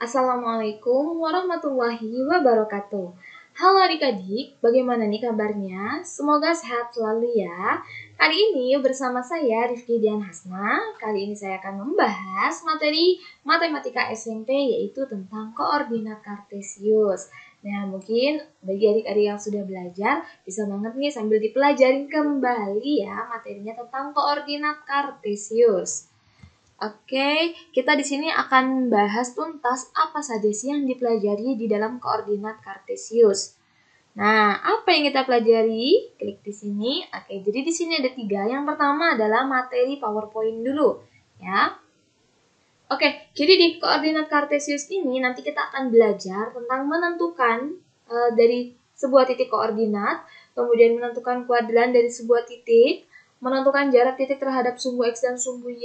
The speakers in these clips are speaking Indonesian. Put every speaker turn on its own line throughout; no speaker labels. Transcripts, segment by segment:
Assalamualaikum warahmatullahi wabarakatuh. Halo adik-adik, bagaimana nih kabarnya? Semoga sehat selalu ya. Kali ini bersama saya Rifki Dian Hasna. Kali ini saya akan membahas materi matematika SMP yaitu tentang koordinat kartesius. Nah, mungkin bagi adik-adik yang sudah belajar bisa banget nih sambil dipelajarin kembali ya materinya tentang koordinat kartesius. Oke, kita di sini akan bahas tuntas apa saja sih yang dipelajari di dalam koordinat kartesius. Nah, apa yang kita pelajari? Klik di sini. Oke, jadi di sini ada 3. Yang pertama adalah materi PowerPoint dulu, ya. Oke, jadi di koordinat kartesius ini nanti kita akan belajar tentang menentukan dari sebuah titik koordinat, kemudian menentukan kuadran dari sebuah titik, menentukan jarak titik terhadap sumbu X dan sumbu Y.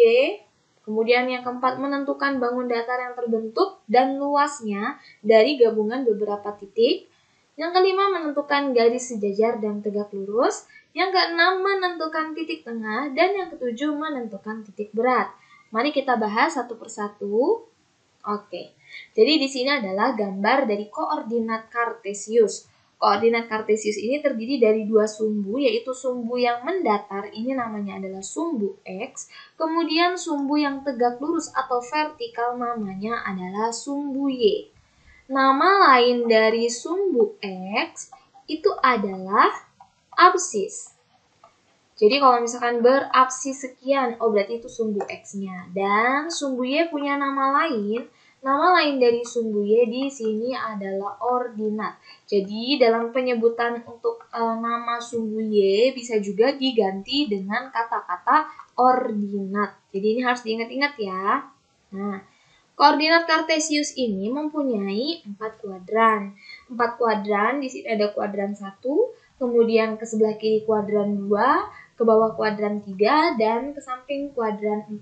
Kemudian yang keempat, menentukan bangun datar yang terbentuk dan luasnya dari gabungan beberapa titik. Yang kelima, menentukan garis sejajar dan tegak lurus. Yang keenam, menentukan titik tengah. Dan yang ketujuh, menentukan titik berat. Mari kita bahas satu persatu. Oke, jadi di sini adalah gambar dari koordinat kartesius. Koordinat kartesius ini terdiri dari 2 sumbu, yaitu sumbu yang mendatar, ini namanya adalah sumbu X. Kemudian sumbu yang tegak lurus atau vertikal namanya adalah sumbu Y. Nama lain dari sumbu X itu adalah absis. Jadi kalau misalkan berabsis sekian, berarti itu sumbu X-nya. Dan sumbu Y punya nama lain. Nama lain dari sumbu Y di sini adalah ordinat. Jadi dalam penyebutan untuk nama sumbu Y bisa juga diganti dengan kata-kata ordinat. Jadi ini harus diingat-ingat ya. Nah, koordinat kartesius ini mempunyai 4 kuadran. 4 kuadran, di sini ada kuadran 1, kemudian ke sebelah kiri kuadran 2, ke bawah kuadran 3, dan ke samping kuadran 4.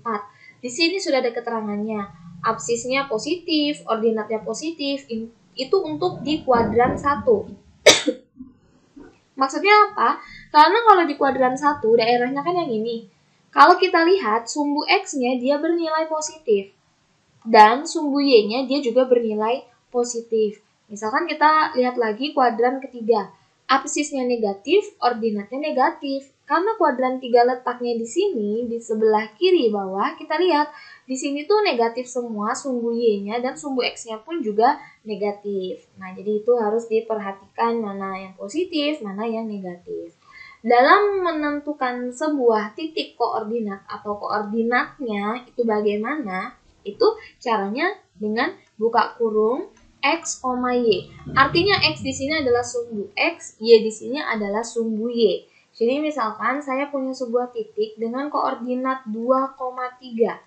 Di sini sudah ada keterangannya. Absisnya positif, ordinatnya positif, itu untuk di kuadran 1. Maksudnya apa? Karena kalau di kuadran 1, daerahnya kan yang ini. Kalau kita lihat, sumbu X-nya dia bernilai positif. Dan sumbu Y-nya dia juga bernilai positif. Misalkan kita lihat lagi kuadran ketiga. Absisnya negatif, ordinatnya negatif. Karena kuadran 3 letaknya di sini, di sebelah kiri bawah, kita lihat di sini tuh negatif semua sumbu Y-nya dan sumbu X-nya pun juga negatif. Nah, jadi itu harus diperhatikan mana yang positif, mana yang negatif. Dalam menentukan sebuah titik koordinat atau koordinatnya itu bagaimana? Itu caranya dengan buka kurung X, Y. Artinya X di sini adalah sumbu X, Y di sini adalah sumbu Y. Jadi misalkan saya punya sebuah titik dengan koordinat 2,3.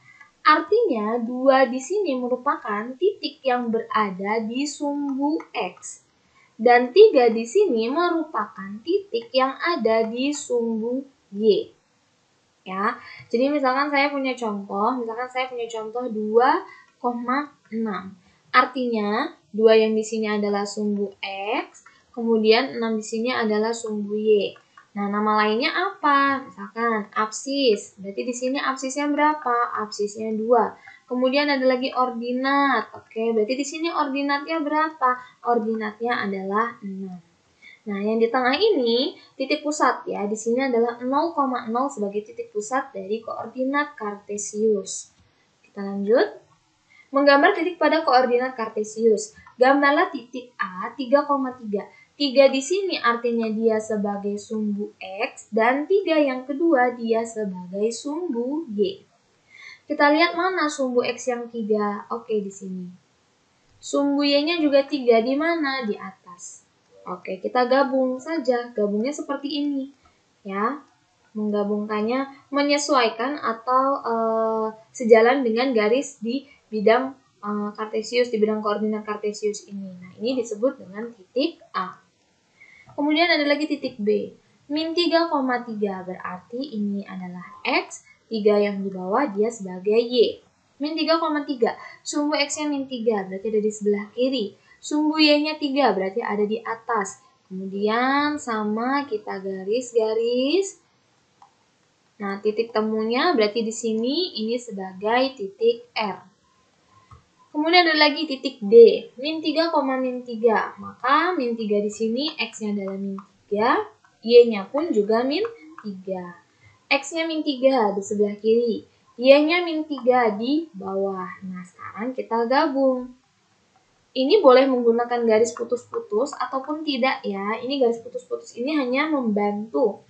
Artinya 2 di sini merupakan titik yang berada di sumbu X. Dan 3 di sini merupakan titik yang ada di sumbu Y. Ya, jadi misalkan saya punya contoh 2,6. Artinya 2 yang di sini adalah sumbu X, kemudian 6 di sini adalah sumbu Y. Nah, nama lainnya apa? Misalkan absis. Berarti di sini absisnya berapa? Absisnya 2. Kemudian ada lagi ordinat. Oke, berarti di sini ordinatnya berapa? Ordinatnya adalah 6. Nah, yang di tengah ini titik pusat ya. Di sini adalah 0,0 sebagai titik pusat dari koordinat kartesius. Kita lanjut. Menggambar titik pada koordinat kartesius. Gambarlah titik A 3,3. 3 di sini artinya dia sebagai sumbu X dan 3 yang kedua dia sebagai sumbu Y. Kita lihat mana sumbu X yang 3. Oke, di sini. Sumbu Y-nya juga 3 di mana? Di atas. Oke, kita gabung saja. Gabungnya seperti ini. Ya. Menggabungkannya menyesuaikan atau sejalan dengan garis di bidang kartesius, di bidang koordinat kartesius ini. Nah, ini disebut dengan titik A. Kemudian ada lagi titik B. Min 3,3 berarti ini adalah X, 3 yang di bawah dia sebagai Y. Min 3,3, sumbu X-nya min 3 berarti ada di sebelah kiri. Sumbu Y-nya 3 berarti ada di atas. Kemudian sama kita garis-garis. Nah, titik temunya berarti di sini ini sebagai titik R. Kemudian ada lagi titik D, min 3, min 3. Maka min 3 di sini X-nya adalah min 3, Y-nya pun juga min 3. X-nya min 3 di sebelah kiri, Y-nya min 3 di bawah. Nah, sekarang kita gabung. Ini boleh menggunakan garis putus-putus ataupun tidak ya. Ini garis putus-putus ini hanya membantu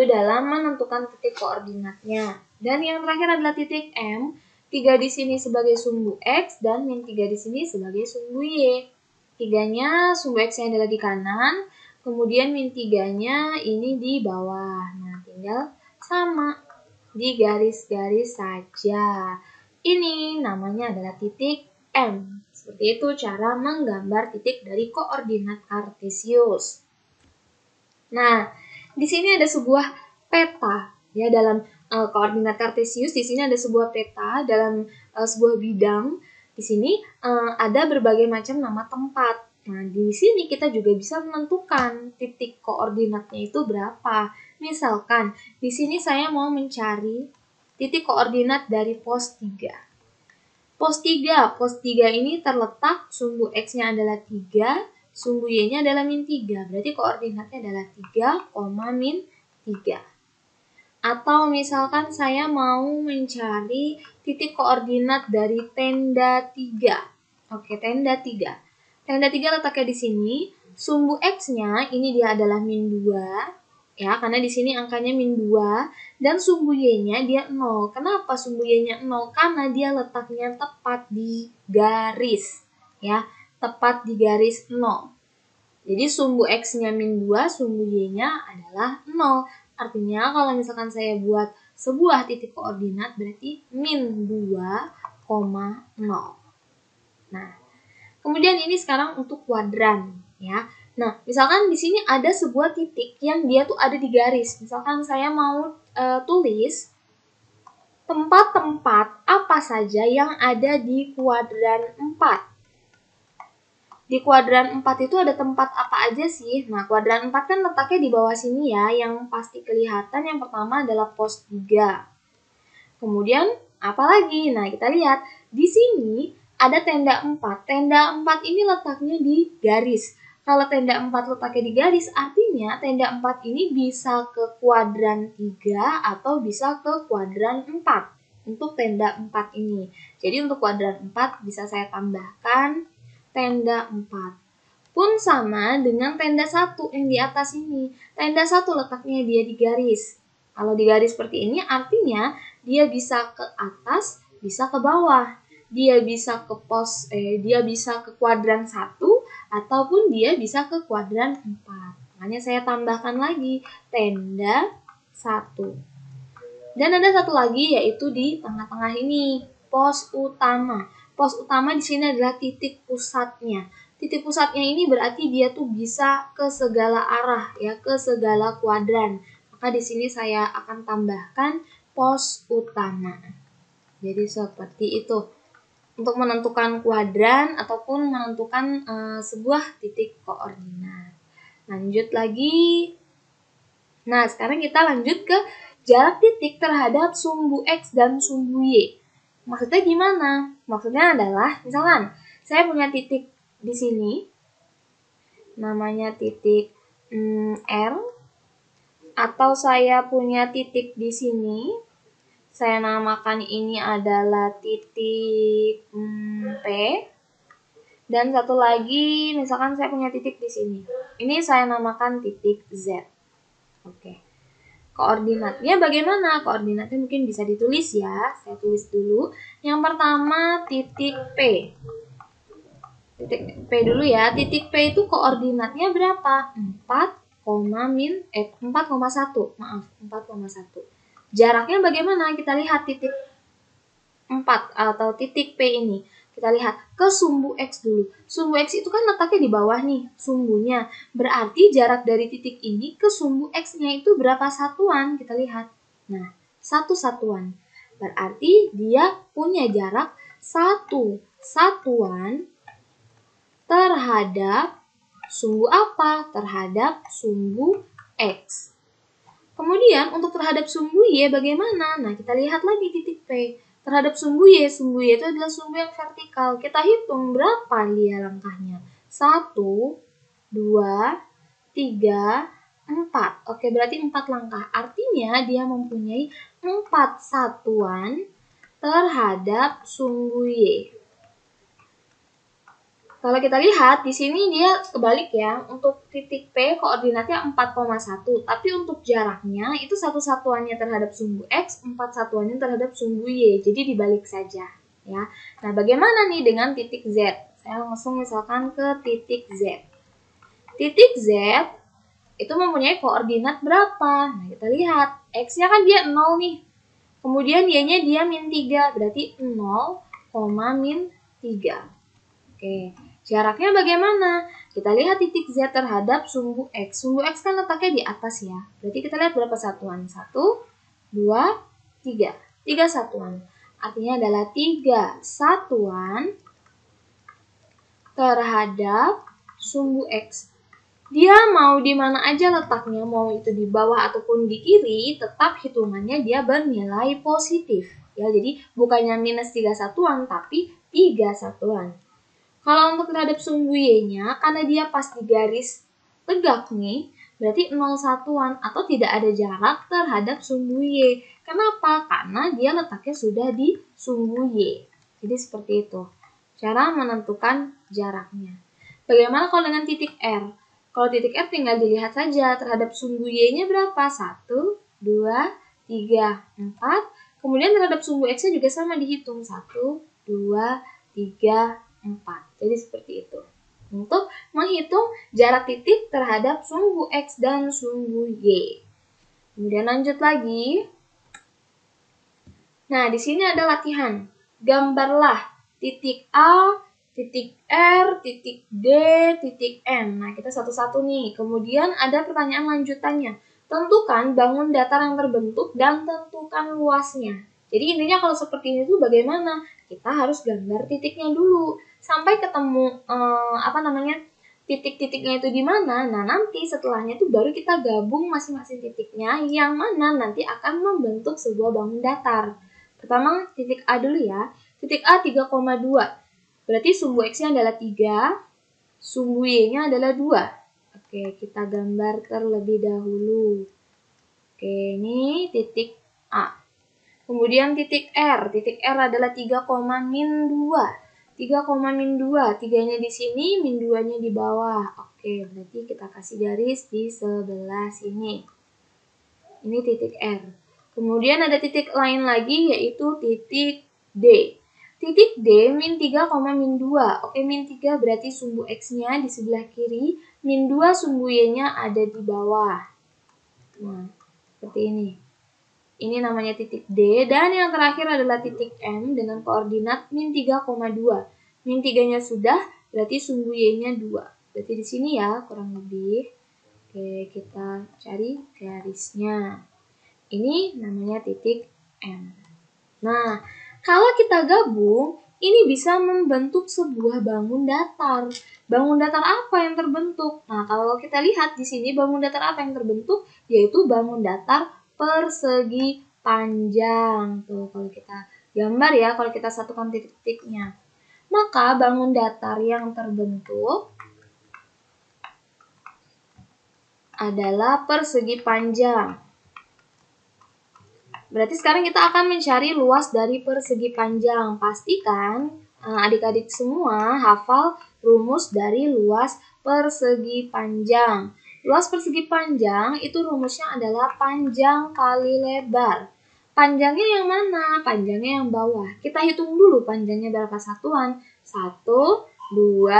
dalam menentukan titik koordinatnya. Dan yang terakhir adalah titik M. 3 di sini sebagai sumbu X dan min 3 di sini sebagai sumbu Y. 3-nya sumbu X-nya adalah di kanan, kemudian min 3-nya ini di bawah. Nah, tinggal sama di garis-garis saja. Ini namanya adalah titik M. Seperti itu cara menggambar titik dari koordinat kartesius. Nah, di sini ada sebuah peta ya dalam koordinat kartesius. Di sini ada sebuah peta dalam sebuah bidang. Di sini ada berbagai macam nama tempat. Nah, di sini kita juga bisa menentukan titik koordinatnya itu berapa. Misalkan di sini saya mau mencari titik koordinat dari pos 3. Pos 3 ini terletak sumbu X-nya adalah 3, sumbu Y-nya adalah min 3. Berarti koordinatnya adalah 3, min 3. Atau misalkan saya mau mencari titik koordinat dari tenda 3. Oke, tenda 3. Tenda 3 letaknya di sini. Sumbu X-nya ini dia adalah min 2. Ya, karena di sini angkanya min 2. Dan sumbu Y-nya dia 0. Kenapa sumbu Y-nya 0? Karena dia letaknya tepat di garis. Ya, tepat di garis 0. Jadi sumbu X-nya min 2, sumbu Y-nya adalah 0. Artinya kalau misalkan saya buat sebuah titik koordinat berarti min 2, 0. Nah, kemudian ini sekarang untuk kuadran ya. Nah, misalkan di sini ada sebuah titik yang dia tuh ada di garis. Misalkan saya mau tulis tempat-tempat apa saja yang ada di kuadran 4. Di kuadran 4 itu ada tempat apa aja sih? Nah, kuadran 4 kan letaknya di bawah sini ya. Yang pasti kelihatan yang pertama adalah pos 3. Kemudian, apa lagi? Nah, kita lihat. Di sini ada tenda 4. Tenda 4 ini letaknya di garis. Kalau tenda 4 letaknya di garis, artinya tenda 4 ini bisa ke kuadran 3 atau bisa ke kuadran 4. Untuk tenda 4 ini. Jadi, untuk kuadran 4 bisa saya tambahkan tenda 4. Pun sama dengan tenda 1 yang di atas ini. Tenda 1 letaknya dia di garis. Kalau di garis seperti ini artinya dia bisa ke atas, bisa ke bawah. Dia bisa ke kuadran 1 ataupun dia bisa ke kuadran 4. Makanya saya tambahkan lagi tenda 1. Dan ada satu lagi yaitu di tengah-tengah ini, pos utama. Pos utama di sini adalah titik pusatnya. Titik pusatnya ini berarti dia tuh bisa ke segala arah ya, ke segala kuadran. Maka di sini saya akan tambahkan pos utama. Jadi seperti itu. Untuk menentukan kuadran ataupun menentukan sebuah titik koordinat. Lanjut lagi. Nah, sekarang kita lanjut ke jarak titik terhadap sumbu X dan sumbu Y. Maksudnya gimana? Maksudnya adalah, misalkan saya punya titik di sini, namanya titik R, atau saya punya titik di sini, saya namakan ini adalah titik P, dan satu lagi, misalkan saya punya titik di sini, ini saya namakan titik Z. Oke. Koordinatnya bagaimana? Koordinatnya mungkin bisa ditulis ya. Saya tulis dulu. Yang pertama titik P. Titik P dulu ya. Titik P itu koordinatnya berapa? 4,1. Maaf, 4,1. Jaraknya bagaimana? Kita lihat titik 4 atau titik P ini. Kita lihat ke sumbu X dulu. Sumbu X itu kan letaknya di bawah nih, sumbunya. Berarti jarak dari titik ini ke sumbu X-nya itu berapa satuan? Kita lihat. Nah, 1 satuan. Berarti dia punya jarak 1 satuan terhadap sumbu apa? Terhadap sumbu X. Kemudian untuk terhadap sumbu Y bagaimana? Nah, kita lihat lagi titik P. terhadap sumbu Y itu adalah sumbu yang vertikal. Kita hitung berapa dia langkahnya. 1, 2, 3, 4. Oke, berarti 4 langkah. Artinya dia mempunyai 4 satuan terhadap sumbu Y. Kalau kita lihat di sini dia kebalik ya. Untuk titik P koordinatnya 4,1, tapi untuk jaraknya itu satu satuannya terhadap sumbu X, 4 satuannya terhadap sumbu Y. Jadi dibalik saja ya. Nah, bagaimana nih dengan titik Z? Saya langsung misalkan ke titik Z. Titik Z itu mempunyai koordinat berapa? Nah, kita lihat. X-nya kan dia 0 nih. Kemudian Y-nya dia -3, berarti 0, -3. Oke. Jaraknya bagaimana? Kita lihat titik Z terhadap sumbu X. Sumbu X kan letaknya di atas ya. Berarti kita lihat berapa satuan? 1, 2, 3. 3 satuan. Artinya adalah 3 satuan terhadap sumbu X. Dia mau di mana aja letaknya, mau itu di bawah ataupun di kiri, tetap hitungannya dia bernilai positif. Ya, jadi bukannya -3 satuan, tapi 3 satuan. Kalau untuk terhadap sumbu Y-nya, karena dia pas di garis tegak nih, berarti 0 satuan atau tidak ada jarak terhadap sumbu Y. Kenapa? Karena dia letaknya sudah di sumbu Y. Jadi seperti itu. Cara menentukan jaraknya. Bagaimana kalau dengan titik R? Kalau titik R tinggal dilihat saja terhadap sumbu Y-nya berapa? 1, 2, 3, 4. Kemudian terhadap sumbu X-nya juga sama dihitung. 1, 2, 3, 4. Jadi seperti itu. Untuk menghitung jarak titik terhadap sumbu X dan sumbu Y. Kemudian lanjut lagi. Nah, di sini ada latihan. Gambarlah titik A, titik R, titik D, titik M. Nah, kita satu-satu nih. Kemudian ada pertanyaan lanjutannya. Tentukan bangun datar yang terbentuk dan tentukan luasnya. Jadi intinya kalau seperti ini tuh bagaimana? Kita harus gambar titiknya dulu sampai ketemu titik-titiknya itu di mana. Nah, nanti setelahnya tuh baru kita gabung masing-masing titiknya yang mana nanti akan membentuk sebuah bangun datar. Pertama titik A dulu ya. Titik A 3,2. Berarti sumbu X-nya adalah 3, sumbu Y-nya adalah 2. Oke, kita gambar terlebih dahulu. Oke, ini titik A. Kemudian titik R. Titik R adalah 3, -2. 3, -2. 3-nya di sini, -2-nya di bawah. Oke, berarti kita kasih garis di sebelah sini. Ini titik R. Kemudian ada titik lain lagi yaitu titik D. Titik D -3, -2. Oke, -3 berarti sumbu X-nya di sebelah kiri, -2 sumbu Y-nya ada di bawah. Nah, seperti ini. Ini namanya titik D, dan yang terakhir adalah titik M dengan koordinat -3,2. -3-nya sudah, berarti sumbu Y-nya 2. Berarti di sini ya, kurang lebih. Oke, kita cari garisnya. Ini namanya titik M. Nah, kalau kita gabung, ini bisa membentuk sebuah bangun datar. Bangun datar apa yang terbentuk? Nah, kalau kita lihat di sini bangun datar apa yang terbentuk? Yaitu bangun datar persegi panjang. Tuh, kalau kita gambar ya, kalau kita satukan titik-titiknya. Maka bangun datar yang terbentuk adalah persegi panjang. Berarti sekarang kita akan mencari luas dari persegi panjang. Pastikan adik-adik semua hafal rumus dari luas persegi panjang. Luas persegi panjang itu rumusnya adalah panjang kali lebar. Panjangnya yang mana? Panjangnya yang bawah. Kita hitung dulu panjangnya berapa satuan. 1, 2,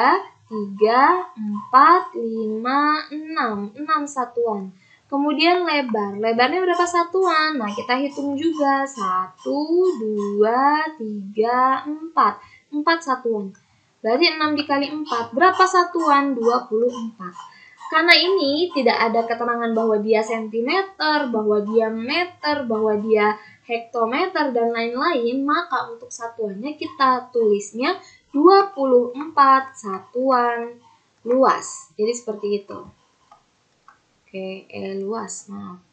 3, 4, 5, 6. 6 satuan. Kemudian lebar. Lebarnya berapa satuan? Nah, kita hitung juga. 1, 2, 3, 4. 4 satuan. Berarti 6 dikali 4. Berapa satuan? 24. Karena ini tidak ada keterangan bahwa dia sentimeter, bahwa dia meter, bahwa dia hektometer, dan lain-lain, maka untuk satuannya kita tulisnya 24 satuan luas. Jadi seperti itu. Oke, luas, maaf.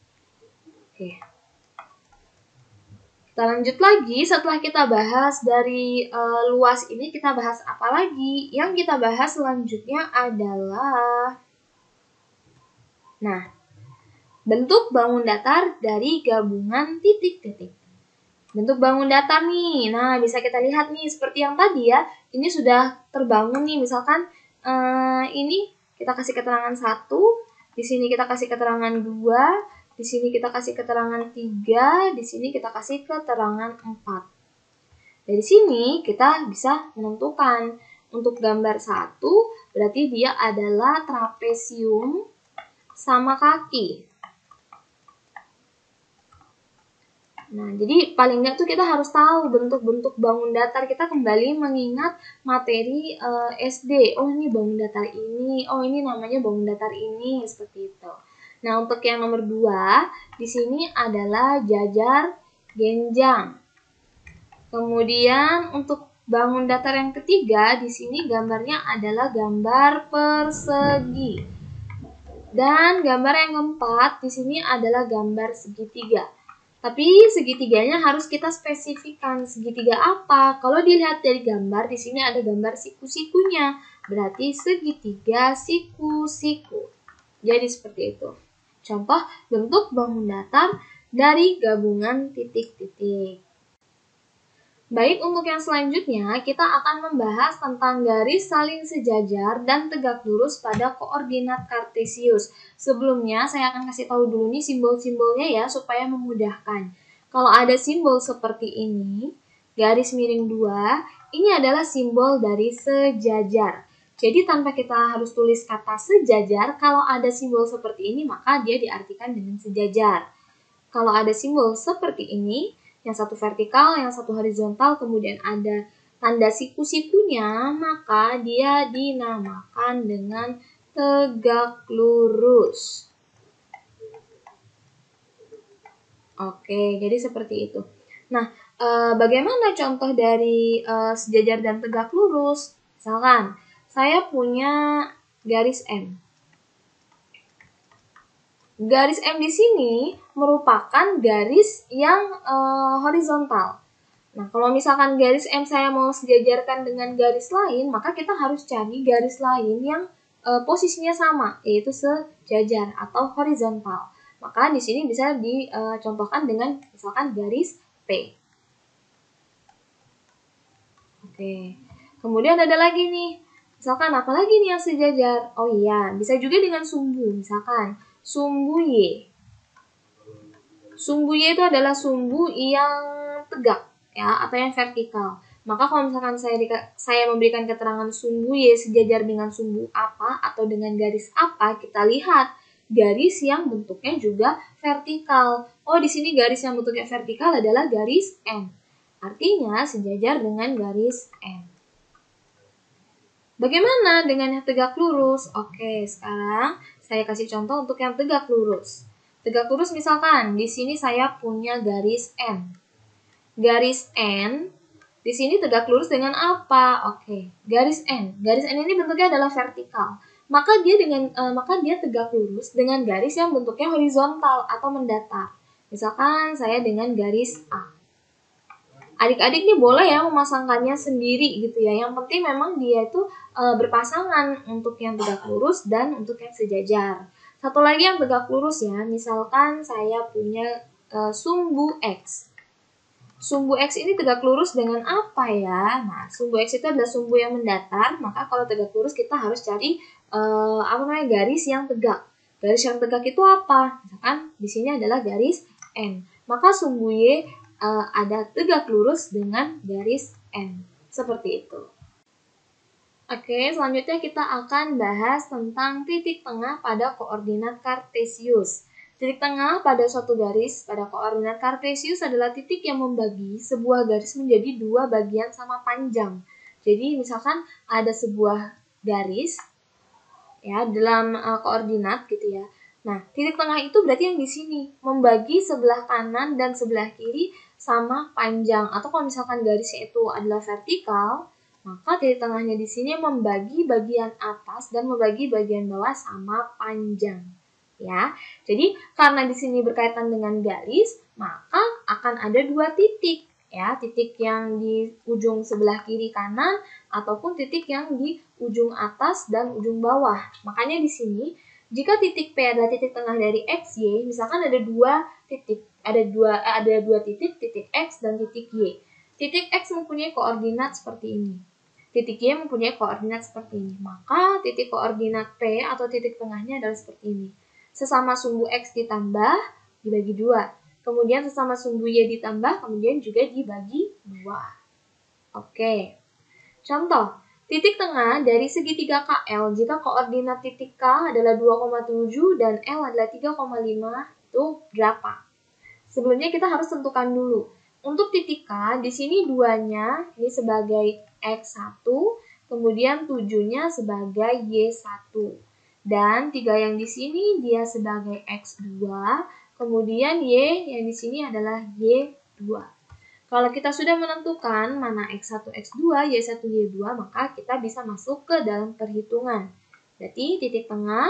Oke. Kita lanjut lagi, setelah kita bahas dari luas ini, kita bahas apa lagi? Yang kita bahas selanjutnya adalah bentuk bangun datar dari gabungan titik-titik. Bentuk bangun datar nih, nah bisa kita lihat nih seperti yang tadi ya, ini sudah terbangun nih, misalkan ini kita kasih keterangan 1, di sini kita kasih keterangan 2, di sini kita kasih keterangan 3, di sini kita kasih keterangan 4. Dari sini kita bisa menentukan untuk gambar 1, berarti dia adalah trapesium sama kaki. Nah, jadi paling nggak tuh kita harus tahu bentuk-bentuk bangun datar. Kita kembali mengingat materi SD. Oh, ini bangun datar ini. Oh, ini namanya bangun datar ini. Seperti itu. Nah, untuk yang nomor 2, di sini adalah jajar genjang. Kemudian untuk bangun datar yang ketiga, di sini gambarnya adalah gambar persegi. Dan gambar yang keempat, di sini adalah gambar segitiga. Tapi segitiganya harus kita spesifikkan. Segitiga apa? Kalau dilihat dari gambar, di sini ada gambar siku-sikunya. Berarti segitiga siku-siku. Jadi seperti itu. Contoh bentuk bangun datar dari gabungan titik-titik. Baik, untuk yang selanjutnya kita akan membahas tentang garis saling sejajar dan tegak lurus pada koordinat kartesius. Sebelumnya saya akan kasih tahu dulu nih simbol-simbolnya ya supaya memudahkan. Kalau ada simbol seperti ini, garis miring 2, ini adalah simbol dari sejajar. Jadi tanpa kita harus tulis kata sejajar, kalau ada simbol seperti ini maka dia diartikan dengan sejajar. Kalau ada simbol seperti ini, yang satu vertikal, yang satu horizontal, kemudian ada tanda siku-sikunya, maka dia dinamakan dengan tegak lurus. Oke, jadi seperti itu. Nah, bagaimana contoh dari sejajar dan tegak lurus? Misalkan, saya punya garis M. Garis M di sini merupakan garis yang horizontal. Nah, kalau misalkan garis M saya mau sejajarkan dengan garis lain, maka kita harus cari garis lain yang posisinya sama, yaitu sejajar atau horizontal. Maka di sini bisa dicontohkan dengan misalkan garis P. Oke. Kemudian ada lagi nih. Misalkan apa lagi nih yang sejajar? Oh iya, bisa juga dengan sumbu. Misalkan sumbu Y. Sumbu Y itu adalah sumbu yang tegak ya atau yang vertikal. Maka kalau misalkan saya memberikan keterangan sumbu Y sejajar dengan sumbu apa atau dengan garis apa, kita lihat garis yang bentuknya juga vertikal. Oh, di sini garis yang bentuknya vertikal adalah garis M. Artinya sejajar dengan garis M. Bagaimana dengan yang tegak lurus? Oke, sekarang saya kasih contoh untuk yang tegak lurus. Tegak lurus misalkan di sini saya punya garis N. Garis N di sini tegak lurus dengan apa? Oke, garis N. Garis N ini bentuknya adalah vertikal. Maka dia tegak lurus dengan garis yang bentuknya horizontal atau mendatar. Misalkan saya dengan garis A. Adik-adik nih boleh ya memasangkannya sendiri gitu ya. Yang penting memang dia itu berpasangan untuk yang tegak lurus dan untuk yang sejajar. Satu lagi yang tegak lurus ya, misalkan saya punya sumbu X. Sumbu X ini tegak lurus dengan apa ya? Nah, sumbu X itu adalah sumbu yang mendatar, maka kalau tegak lurus kita harus cari garis yang tegak. Garis yang tegak itu apa? Misalkan di sini adalah garis N. Maka sumbu Y ada tegak lurus dengan garis N. Seperti itu. Oke, selanjutnya kita akan bahas tentang titik tengah pada koordinat kartesius. Titik tengah pada suatu garis pada koordinat kartesius adalah titik yang membagi sebuah garis menjadi dua bagian sama panjang. Jadi misalkan ada sebuah garis ya dalam koordinat gitu ya. Nah, titik tengah itu berarti yang di sini membagi sebelah kanan dan sebelah kiri sama panjang. Atau kalau misalkan garisnya itu adalah vertikal, maka titik tengahnya di sini membagi bagian atas dan membagi bagian bawah sama panjang. ya. Jadi karena di sini berkaitan dengan garis, maka akan ada dua titik, ya, titik yang di ujung sebelah kiri kanan ataupun titik yang di ujung atas dan ujung bawah. Makanya di sini jika titik P adalah titik tengah dari X, Y, misalkan ada dua titik, ada dua titik, titik X dan titik Y. Titik X mempunyai koordinat seperti ini. Titik Y mempunyai koordinat seperti ini. Maka titik koordinat P atau titik tengahnya adalah seperti ini. Sesama sumbu X ditambah, dibagi 2. Kemudian sesama sumbu Y ditambah, kemudian juga dibagi 2. Oke. Contoh, titik tengah dari segitiga KL jika koordinat titik K adalah 2,7 dan L adalah 3,5 itu berapa? Sebelumnya kita harus tentukan dulu. Untuk titik K, di sini 2-nya ini sebagai X1, kemudian 7-nya sebagai Y1. Dan 3 yang di sini dia sebagai X2, kemudian Y yang di sini adalah Y2. Kalau kita sudah menentukan mana X1, X2, Y1, Y2, maka kita bisa masuk ke dalam perhitungan. Berarti titik tengah,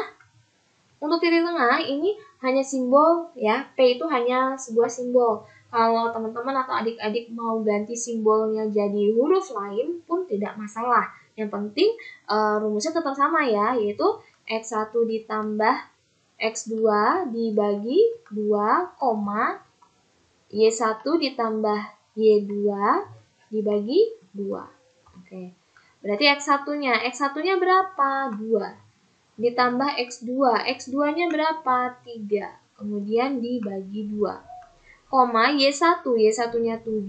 untuk titik tengah ini hanya simbol, ya, P itu hanya sebuah simbol. Kalau teman-teman atau adik-adik mau ganti simbolnya jadi huruf lain pun tidak masalah. Yang penting rumusnya tetap sama ya, yaitu X1 ditambah X2 dibagi 2, Y1 ditambah Y2 dibagi 2. Oke. Berarti X1-nya berapa? 2. Ditambah X2. X2-nya berapa? 3. Kemudian dibagi 2. Y1. Y1-nya 7,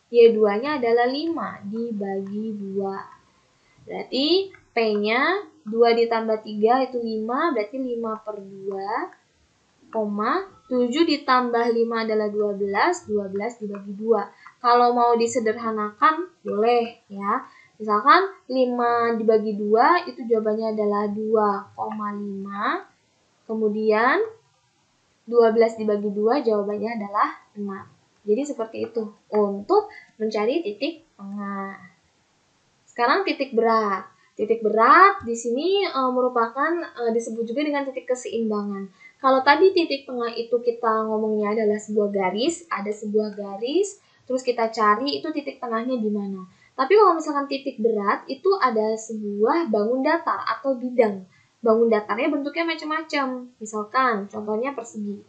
Y2-nya adalah 5 dibagi 2. Berarti P-nya 2 ditambah 3 itu 5, berarti 5/2. 7 ditambah 5 adalah 12, 12 dibagi 2. Kalau mau disederhanakan, boleh ya. Misalkan 5 dibagi 2, itu jawabannya adalah 2,5. Kemudian 12 dibagi 2, jawabannya adalah 6. Jadi seperti itu untuk mencari titik tengah. Sekarang titik berat. Titik berat di sini merupakan disebut juga dengan titik keseimbangan. Kalau tadi titik tengah itu kita ngomongnya adalah sebuah garis, ada sebuah garis, terus kita cari itu titik tengahnya di mana. Tapi kalau misalkan titik berat itu ada sebuah bangun datar atau bidang. Bangun datarnya bentuknya macam-macam. Misalkan contohnya persegi.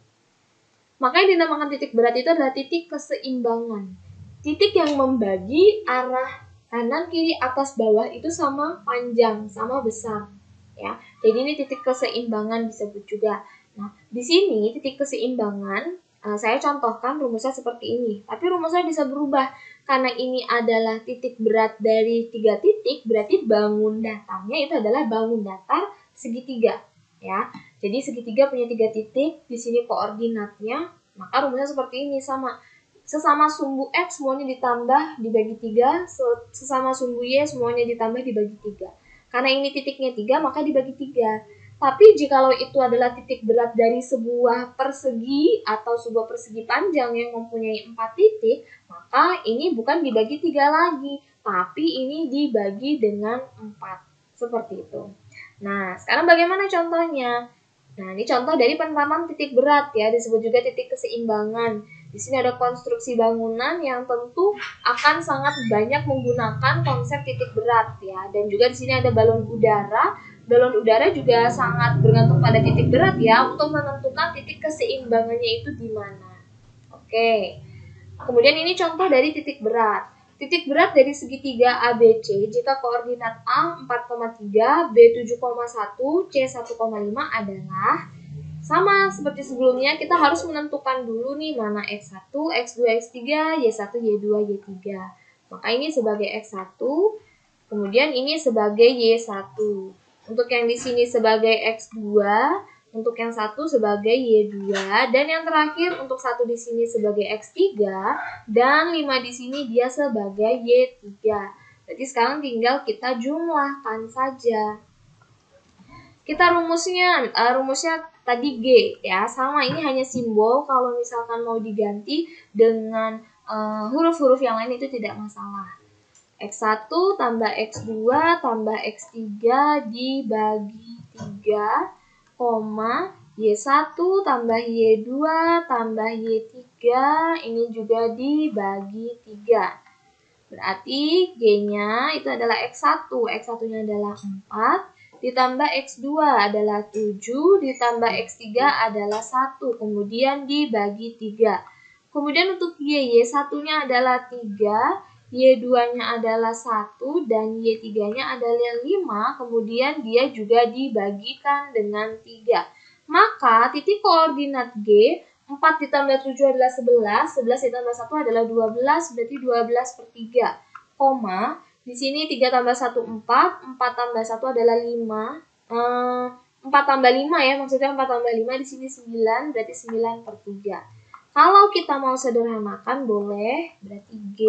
Makanya dinamakan titik berat itu adalah titik keseimbangan. Titik yang membagi arah kanan, kiri, atas, bawah itu sama panjang, sama besar. Ya, jadi ini titik keseimbangan disebut juga. Nah, di sini titik keseimbangan saya contohkan rumusnya seperti ini. Tapi rumusnya bisa berubah karena ini adalah titik berat dari 3 titik, berarti bangun datarnya itu adalah bangun datar segitiga. Ya, jadi segitiga punya 3 titik, di sini koordinatnya, maka rumusnya seperti ini sama. Sesama sumbu X semuanya ditambah dibagi 3, sesama sumbu Y semuanya ditambah dibagi 3. Karena ini titiknya 3, maka dibagi 3. Tapi jikalau itu adalah titik berat dari sebuah persegi atau sebuah persegi panjang yang mempunyai 4 titik, maka ini bukan dibagi 3 lagi, tapi ini dibagi dengan 4. Seperti itu. Nah, sekarang bagaimana contohnya? Nah, ini contoh dari penerapan titik berat ya, disebut juga titik keseimbangan. Di sini ada konstruksi bangunan yang tentu akan sangat banyak menggunakan konsep titik berat ya. Dan juga di sini ada balon udara. Balon udara juga sangat bergantung pada titik berat ya untuk menentukan titik keseimbangannya itu di mana. Oke. Kemudian ini contoh dari titik berat. Titik berat dari segitiga ABC jika koordinat A 4,3, B 7,1, C 1,5 adalah sama seperti sebelumnya, kita harus menentukan dulu nih mana X1, X2, X3, Y1, Y2, Y3. Maka ini sebagai X1, kemudian ini sebagai Y1. Untuk yang di sini sebagai X2, untuk yang satu sebagai Y2, dan yang terakhir untuk satu di sini sebagai X3, dan 5 di sini dia sebagai Y3. Jadi sekarang tinggal kita jumlahkan saja. Kita rumusnya tadi G ya, sama, ini hanya simbol. Kalau misalkan mau diganti dengan huruf-huruf yang lain itu tidak masalah. X1 tambah X2 tambah X3 dibagi 3, Y1 tambah Y2 tambah Y3, ini juga dibagi 3. Berarti G-nya itu adalah X1. X1-nya adalah 4, ditambah X2 adalah 7, ditambah X3 adalah 1. Kemudian dibagi 3. Kemudian untuk Y1-nya adalah 3, Y2-nya adalah 1, dan Y3-nya adalah 5. Kemudian dia juga dibagikan dengan 3. Maka titik koordinat G, 4 ditambah 7 adalah 11, 11 ditambah 1 adalah 12, berarti 12 per 3. Koma, di sini 3 tambah 1, 4, 4 tambah 1 adalah 5. 4 tambah 5 ya, maksudnya 4 tambah 5 di sini 9, berarti 9 per 3. Kalau kita mau sederhanakan boleh, berarti G,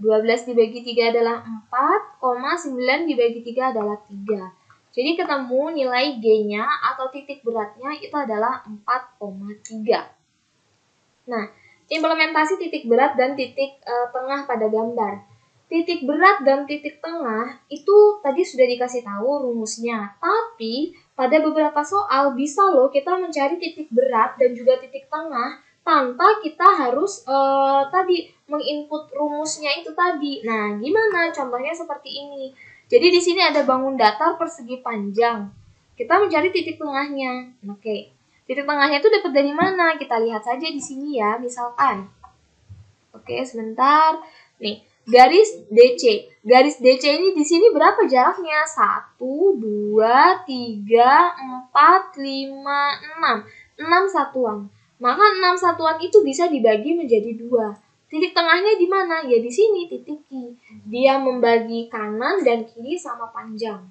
12 dibagi 3 adalah 4, 9 dibagi 3 adalah 3. Jadi ketemu nilai G-nya atau titik beratnya itu adalah 4,3. Nah, implementasi titik berat dan titik tengah pada gambar. Titik berat dan titik tengah itu tadi sudah dikasih tahu rumusnya. Tapi pada beberapa soal bisa loh kita mencari titik berat dan juga titik tengah tanpa kita harus tadi menginput rumusnya itu tadi. Nah, gimana? Contohnya seperti ini. Jadi di sini ada bangun datar persegi panjang. Kita mencari titik tengahnya. Oke. Titik tengahnya itu dapat dari mana? Kita lihat saja di sini ya, misalkan. Oke, sebentar. Nih, garis DC. Garis DC ini di sini berapa jaraknya? 1, 2, 3, 4, 5, 6. 6 satuan. Maka 6 satuan itu bisa dibagi menjadi 2. Titik tengahnya di mana? Ya di sini titik Q. Dia membagi kanan dan kiri sama panjang.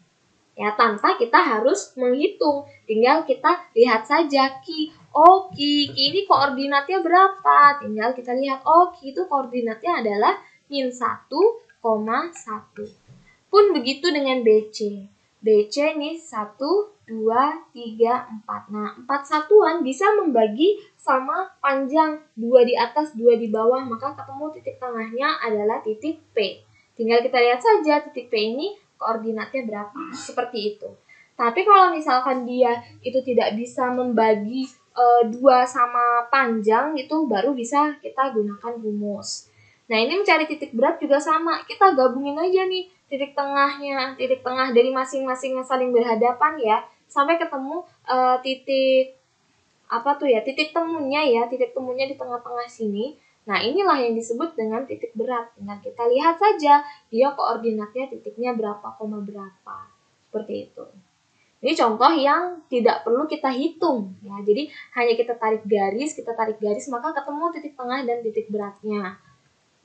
Ya, tanpa kita harus menghitung. Tinggal kita lihat saja Q. Oh, Q ini koordinatnya berapa? Tinggal kita lihat, oh, Q itu koordinatnya adalah min 1,1. Pun begitu dengan BC. BC ini 1, 2, 3, 4. Nah, 4 satuan bisa membagi sama panjang 2 di atas, 2 di bawah. Maka ketemu titik tengahnya adalah titik P. Tinggal kita lihat saja titik P ini koordinatnya berapa. Seperti itu. Tapi kalau misalkan dia itu tidak bisa membagi 2 sama panjang, itu baru bisa kita gunakan rumus. Nah, ini mencari titik berat juga sama. Kita gabungin aja nih titik tengahnya, titik tengah dari masing-masing yang saling berhadapan ya, sampai ketemu titik titik temunya ya, titik temunya di tengah-tengah sini. Nah, inilah yang disebut dengan titik berat. Nah, kita lihat saja dia koordinatnya titiknya berapa, koma berapa. Seperti itu. Ini contoh yang tidak perlu kita hitung ya. Jadi hanya kita tarik garis, maka ketemu titik tengah dan titik beratnya.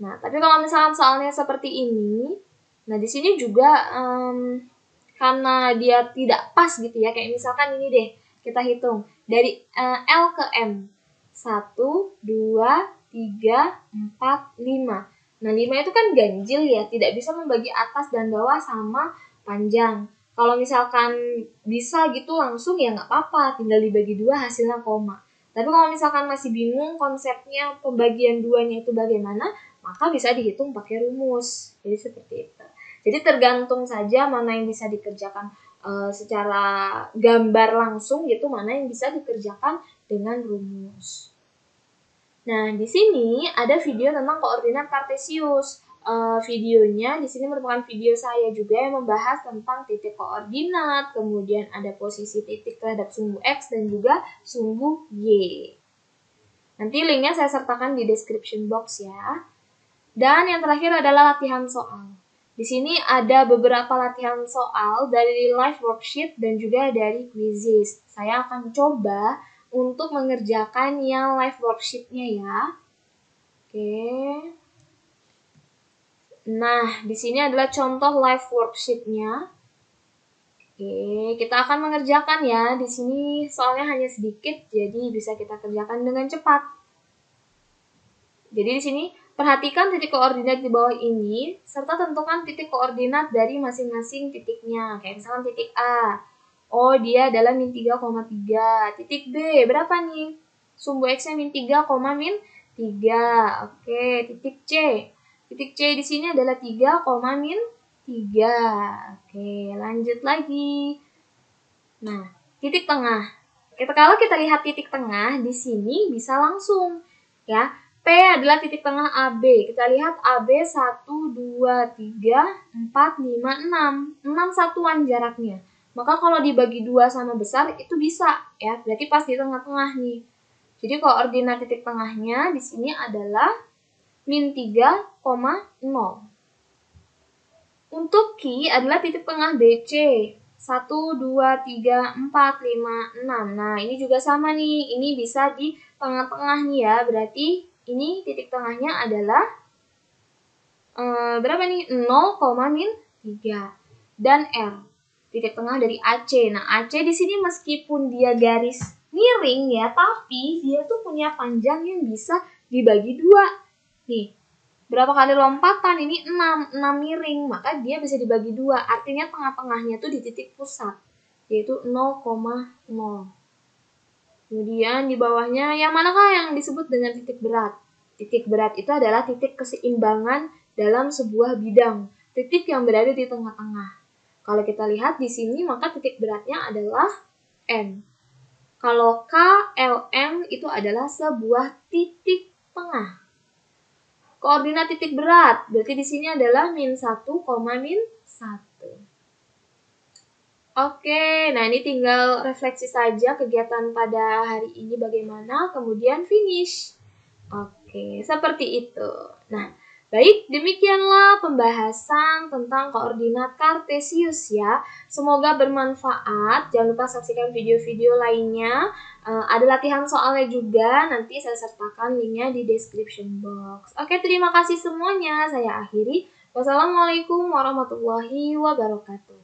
Nah, tapi kalau misalnya soalnya seperti ini, nah di sini juga karena dia tidak pas gitu ya, kayak misalkan ini deh, kita hitung dari L ke M. 1, 2, 3, 4, 5. Nah, 5 itu kan ganjil ya, tidak bisa membagi atas dan bawah sama panjang. Kalau misalkan bisa gitu langsung ya nggak apa-apa, tinggal dibagi 2 hasilnya koma. Tapi kalau misalkan masih bingung konsepnya pembagian 2-nya itu bagaimana, maka bisa dihitung pakai rumus. Jadi seperti itu. Jadi tergantung saja mana yang bisa dikerjakan secara gambar langsung gitu, mana yang bisa dikerjakan dengan rumus. Nah, di sini ada video tentang koordinat kartesius. Videonya di sini merupakan video saya juga yang membahas tentang titik koordinat, kemudian ada posisi titik terhadap sumbu X dan juga sumbu Y. Nanti linknya saya sertakan di description box ya. Dan yang terakhir adalah latihan soal. Di sini ada beberapa latihan soal dari live worksheet dan juga dari quizzes. Saya akan coba untuk mengerjakan yang live worksheet-nya ya. Oke. Nah, di sini adalah contoh live worksheet-nya. Oke, kita akan mengerjakan ya. Di sini soalnya hanya sedikit, jadi bisa kita kerjakan dengan cepat. Jadi di sini perhatikan titik koordinat di bawah ini, serta tentukan titik koordinat dari masing-masing titiknya. Kayak misalkan titik A. Oh, dia adalah min 3,3. Titik B, berapa nih? Sumbu X-nya min 3, min 3. Oke, titik C. Titik C di sini adalah 3, min 3. Oke, lanjut lagi. Nah, titik tengah. Kalau kita lihat titik tengah di sini bisa langsung ya. P adalah titik tengah AB. Kita lihat AB 1, 2, 3, 4, 5, 6. 6 satuan jaraknya. Maka kalau dibagi 2 sama besar itu bisa ya. Berarti pas di tengah-tengah nih. Jadi koordinat titik tengahnya di sini adalah min 3,0. Untuk Q adalah titik tengah BC. 1, 2, 3, 4, 5, 6. Nah, ini juga sama nih. Ini bisa di tengah-tengah nih ya. Berarti ini titik tengahnya adalah berapa nih? 0,-3. Dan R, titik tengah dari AC. Nah, AC di sini meskipun dia garis miring ya, tapi dia tuh punya panjang yang bisa dibagi 2. Nih, berapa kali lompatan? Ini 6 miring, maka dia bisa dibagi 2. Artinya tengah-tengahnya tuh di titik pusat, yaitu 0,0. Kemudian di bawahnya, yang manakah yang disebut dengan titik berat? Titik berat itu adalah titik keseimbangan dalam sebuah bidang. Titik yang berada di tengah-tengah. Kalau kita lihat di sini, maka titik beratnya adalah N. Kalau K, L, M itu adalah sebuah titik tengah. Koordinat titik berat, berarti di sini adalah min 1, min 1. Oke, nah ini tinggal refleksi saja kegiatan pada hari ini bagaimana, kemudian finish. Oke, seperti itu. Nah, baik, demikianlah pembahasan tentang koordinat kartesius ya. Semoga bermanfaat. Jangan lupa saksikan video-video lainnya. Ada latihan soalnya juga, nanti saya sertakan linknya di description box. Oke, terima kasih semuanya. Saya akhiri. Wassalamualaikum warahmatullahi wabarakatuh.